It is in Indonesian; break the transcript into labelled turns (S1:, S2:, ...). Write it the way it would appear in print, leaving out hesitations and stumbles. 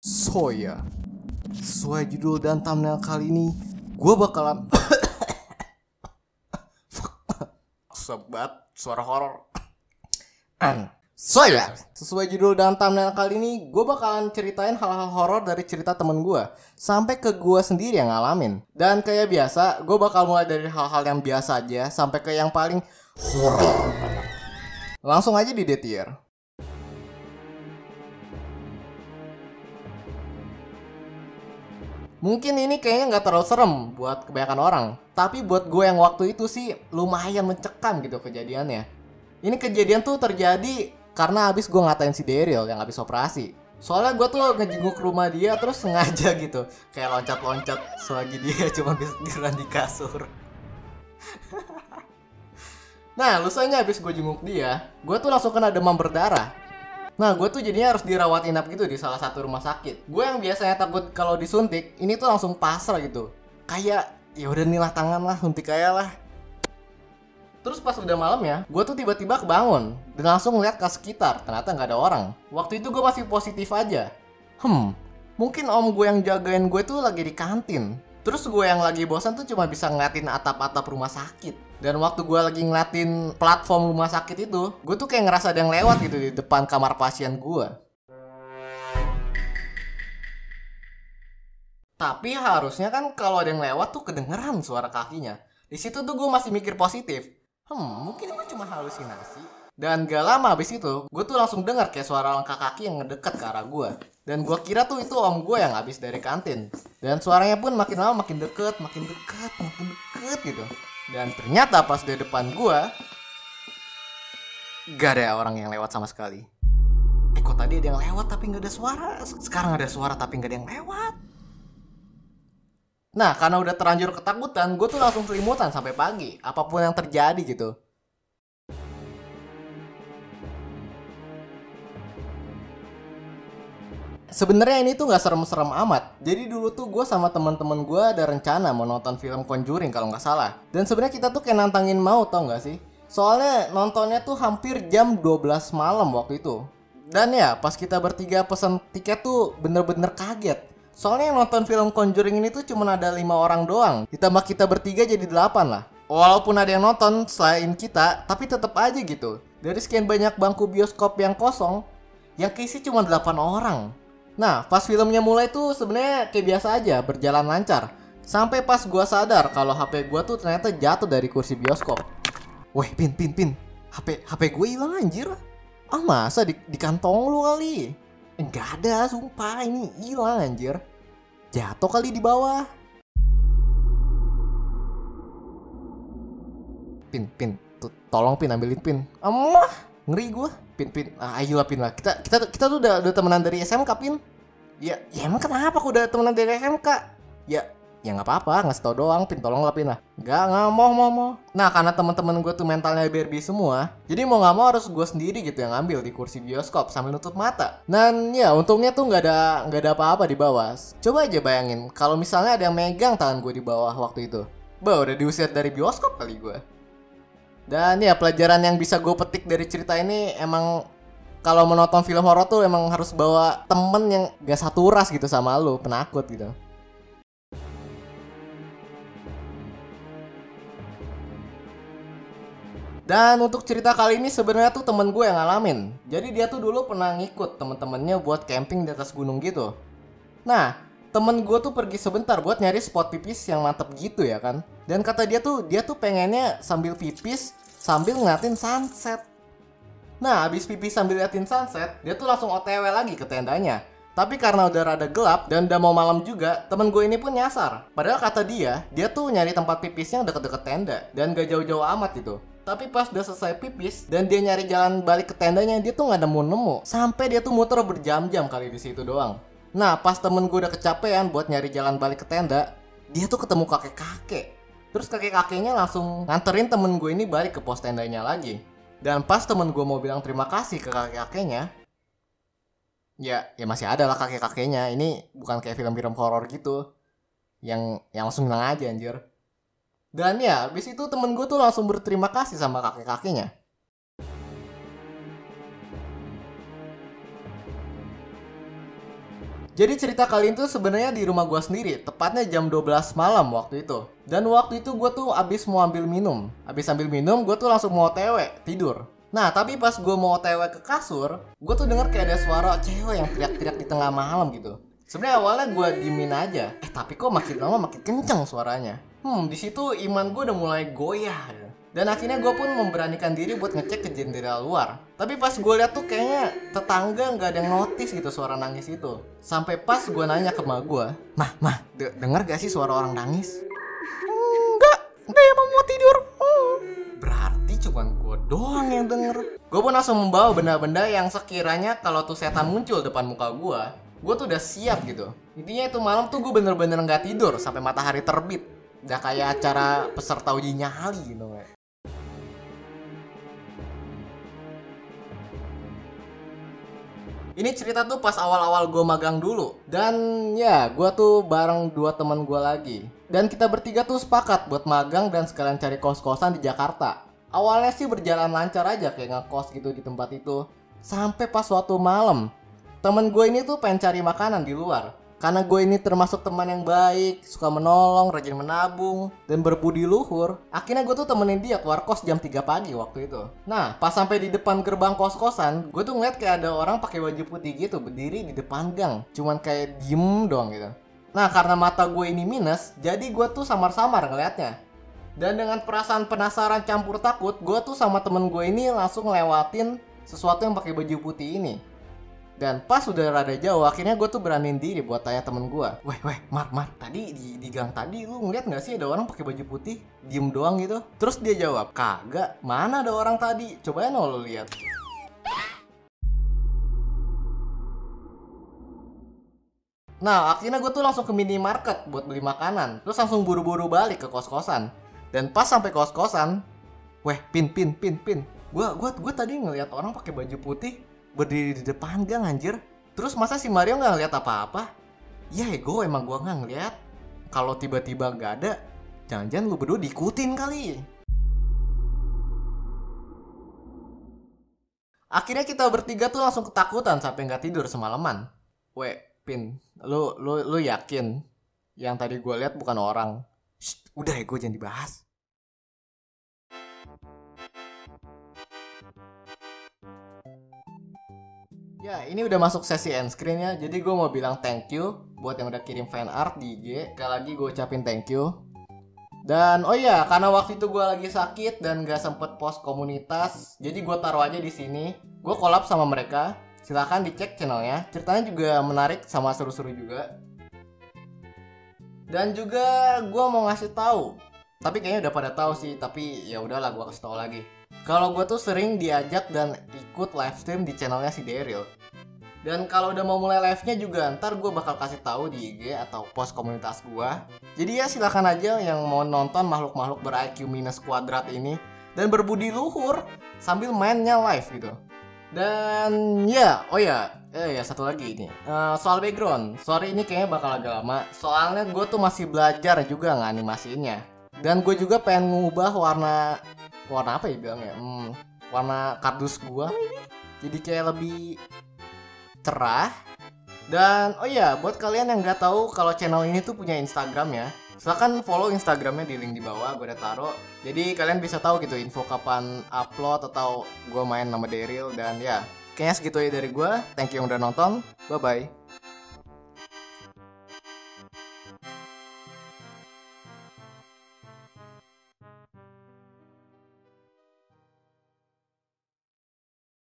S1: So ya, sesuai judul dan thumbnail kali ini, gue bakalan sebat suara horor. So ya, sesuai judul dan thumbnail kali ini, gue bakalan ceritain hal-hal horor dari cerita temen gue sampai ke gue sendiri yang ngalamin. Dan kayak biasa, gue bakal mulai dari hal-hal yang biasa aja sampai ke yang paling horor. Langsung aja di detier. Mungkin ini kayaknya nggak terlalu serem buat kebanyakan orang, tapi buat gue yang waktu itu sih lumayan mencekam gitu kejadiannya. Ini kejadian tuh terjadi karena abis gue ngatain si Daryl yang abis operasi. Soalnya gue tuh ngejenguk rumah dia terus sengaja gitu, kayak loncat-loncat selagi dia cuma bisa tiduran di kasur. Nah, lusanya abis gue jenguk dia, gue tuh langsung kena demam berdarah. Nah, gue tuh jadinya harus dirawat inap gitu di salah satu rumah sakit. Gue yang biasanya takut kalau disuntik, ini tuh langsung pasrah gitu. Kayak, ya udah nilah tangan lah, suntik aja lah. Terus pas udah malam ya, gue tuh tiba-tiba kebangun dan langsung ngeliat ke sekitar. Ternyata nggak ada orang. Waktu itu gue masih positif aja. Mungkin om gue yang jagain gue tuh lagi di kantin. Terus gue yang lagi bosan tuh cuma bisa ngeliatin atap-atap rumah sakit. Dan waktu gue lagi ngeliatin platform rumah sakit itu, gue tuh kayak ngerasa ada yang lewat gitu di depan kamar pasien gue. Tapi harusnya kan kalau ada yang lewat tuh kedengeran suara kakinya. Di situ tuh gue masih mikir positif. Mungkin gue cuma halusinasi. Dan gak lama abis itu, gue tuh langsung dengar kayak suara langkah kaki yang ngedeket ke arah gue. Dan gue kira tuh itu om gue yang habis dari kantin. Dan suaranya pun makin lama makin deket gitu. Dan ternyata pas di depan gue, gak ada orang yang lewat sama sekali. Kok tadi ada yang lewat tapi gak ada suara. Sekarang ada suara tapi gak ada yang lewat. Nah, karena udah terlanjur ketakutan, gue tuh langsung selimutan sampai pagi. Apapun yang terjadi gitu. Sebenarnya ini tuh nggak serem-serem amat. Jadi dulu tuh gue sama teman-teman gue ada rencana mau nonton film Conjuring kalau nggak salah. Dan sebenarnya kita tuh kayak nantangin mau, tau nggak sih? Soalnya nontonnya tuh hampir jam 12 malam waktu itu. Dan ya pas kita bertiga pesen tiket tuh bener-bener kaget. Soalnya yang nonton film Conjuring ini tuh cuma ada 5 orang doang. Ditambah kita bertiga jadi 8 lah. Walaupun ada yang nonton selain kita, tapi tetap aja gitu. Dari sekian banyak bangku bioskop yang kosong, yang keisi cuma 8 orang. Nah, pas filmnya mulai tuh sebenarnya kayak biasa aja, berjalan lancar. Sampai pas gua sadar kalau HP gua tuh ternyata jatuh dari kursi bioskop. Weh, Pin. HP gue hilang anjir. Masa di kantong lu kali? Enggak ada, sumpah ini hilang anjir. Jatuh kali di bawah. Pin, tolong Pin, ambilin Pin. Ngeri gue. Pin, ayolah Pin lah. Kita tuh udah temenan dari SMK, Pin. Ya emang kenapa aku udah temenan dari SMK? Ya nggak apa-apa, ngasih tau doang, Pin, tolong lah Pin lah. Nggak mau. Nah, karena teman-teman gue tuh mentalnya Barbie semua, jadi mau nggak mau harus gue sendiri gitu yang ngambil di kursi bioskop sambil nutup mata. Dan ya untungnya tuh nggak ada apa-apa di bawah. Coba aja bayangin kalau misalnya ada yang megang tangan gue di bawah waktu itu. Udah diusir dari bioskop kali gue. Dan ya pelajaran yang bisa gue petik dari cerita ini emang kalau menonton film horor tuh emang harus bawa temen yang gak satu ras gitu sama lo, penakut gitu. Dan untuk cerita kali ini sebenarnya tuh temen gue yang ngalamin. Jadi dia tuh dulu pernah ngikut temen-temennya buat camping di atas gunung gitu. Nah, temen gue tuh pergi sebentar buat nyari spot pipis yang mantep gitu ya kan. Dan kata dia tuh pengennya sambil pipis sambil ngeliatin sunset. Nah, abis pipis sambil ngeliatin sunset, dia tuh langsung OTW lagi ke tendanya. Tapi karena udah rada gelap dan udah mau malam juga, temen gue ini pun nyasar. Padahal kata dia tuh nyari tempat pipis yang deket-deket tenda dan gak jauh-jauh amat gitu. Tapi pas udah selesai pipis dan dia nyari jalan balik ke tendanya, dia tuh gak nemu-nemu. Sampai dia tuh muter berjam-jam kali di situ doang. Nah, pas temen gue udah kecapean buat nyari jalan balik ke tenda, dia tuh ketemu kakek-kakek. Terus kakek-kakeknya langsung nganterin temen gue ini balik ke pos tendanya lagi. Dan pas temen gue mau bilang terima kasih ke kakek-kakeknya, ya masih ada lah kakek-kakeknya. Ini bukan kayak film-film horor gitu yang langsung hilang aja anjir. Dan ya abis itu temen gue tuh langsung berterima kasih sama kakek-kakeknya. Jadi cerita kali ini tuh sebenarnya di rumah gua sendiri, tepatnya jam 12 malam waktu itu. Dan waktu itu gua tuh abis mau ambil minum. Abis ambil minum, gua tuh langsung mau OTW, tidur. Nah, tapi pas gua mau OTW ke kasur, gua tuh denger kayak ada suara cewek yang teriak-teriak di tengah malam gitu. Sebenarnya awalnya gua diemin aja. Tapi kok makin lama makin kenceng suaranya. Di situ iman gua udah mulai goyah ya. Dan akhirnya gue pun memberanikan diri buat ngecek ke jendela luar. Tapi pas gue lihat tuh kayaknya tetangga nggak ada yang notice gitu suara nangis itu. Sampai pas gue nanya ke emak gue, Mah, denger gak sih suara orang nangis? Enggak, emang mau tidur. Berarti cuman gue doang yang denger. Gue pun langsung membawa benda-benda yang sekiranya kalau tuh setan muncul depan muka gue tuh udah siap gitu. Intinya itu malam tuh gue bener-bener nggak tidur sampai matahari terbit. Udah kayak acara peserta uji nyali gitu. Ini cerita tuh pas awal-awal gue magang dulu. Dan ya, gue tuh bareng 2 teman gue lagi. Dan kita bertiga tuh sepakat buat magang dan sekalian cari kos-kosan di Jakarta. Awalnya sih berjalan lancar aja kayak ngekos gitu di tempat itu. Sampai pas suatu malam, temen gue ini tuh pengen cari makanan di luar. Karena gue ini termasuk teman yang baik, suka menolong, rajin menabung, dan berbudi luhur. Akhirnya gue tuh temenin dia keluar kos jam 3 pagi waktu itu. Nah, pas sampai di depan gerbang kos-kosan, gue tuh ngeliat kayak ada orang pakai baju putih gitu berdiri di depan gang. Cuman kayak diem doang gitu. Nah, karena mata gue ini minus, jadi gue tuh samar-samar ngeliatnya. Dan dengan perasaan penasaran campur takut, gue tuh sama temen gue ini langsung ngelewatin sesuatu yang pakai baju putih ini. Dan pas udah rada jauh, akhirnya gue tuh beraniin diri buat tanya temen gue, Weh, Mar, tadi di gang tadi lu ngeliat gak sih ada orang pakai baju putih, diem doang gitu? Terus dia jawab, kagak, mana ada orang tadi, cobain lo lihat. Nah, akhirnya gue tuh langsung ke minimarket buat beli makanan, terus langsung buru-buru balik ke kos-kosan. Dan pas sampai kos-kosan, Pin, gue tadi ngeliat orang pakai baju putih berdiri di depan gang anjir. Terus masa si Mario nggak ngeliat apa-apa? Ya ego emang gue nggak ngeliat. Kalau tiba-tiba nggak ada, jangan-jangan lu berdua diikutin kali. Akhirnya kita bertiga tuh langsung ketakutan sampai nggak tidur semalaman. Pin, lu yakin yang tadi gue lihat bukan orang? Shh, udah ego jangan dibahas. Ya, ini udah masuk sesi end screen ya. Jadi gue mau bilang thank you buat yang udah kirim fan art di IG. Sekali lagi gue ucapin thank you. Dan oh iya, karena waktu itu gue lagi sakit dan gak sempet post komunitas, jadi gue taruh aja di sini. Gue collab sama mereka. Silahkan dicek channelnya. Ceritanya juga menarik sama seru-seru juga. Dan juga gue mau ngasih tahu. Tapi kayaknya udah pada tahu sih. Tapi ya udahlah, gue kasih tahu lagi. Kalau gue tuh sering diajak dan ikut live stream di channelnya si Daryl. Dan kalau udah mau mulai live-nya juga ntar gue bakal kasih tahu di IG atau post komunitas gue. Jadi ya silakan aja yang mau nonton makhluk-makhluk ber-IQ minus kuadrat ini dan berbudi luhur sambil mainnya live gitu. Dan ya, satu lagi ini soal background. Sorry ini kayaknya bakal agak lama. Soalnya gue tuh masih belajar juga nganimasiinnya. Dan gue juga pengen ngubah warna apa ya bilangnya? Warna kardus gue. Jadi kayak lebih cerah. Dan oh iya, buat kalian yang nggak tahu kalau channel ini tuh punya Instagram ya, silahkan follow Instagramnya di link di bawah, gue udah taruh. Jadi kalian bisa tahu gitu info kapan upload atau gue main nama Daryl. Dan ya, kayaknya segitu aja dari gue. Thank you yang udah nonton. Bye bye.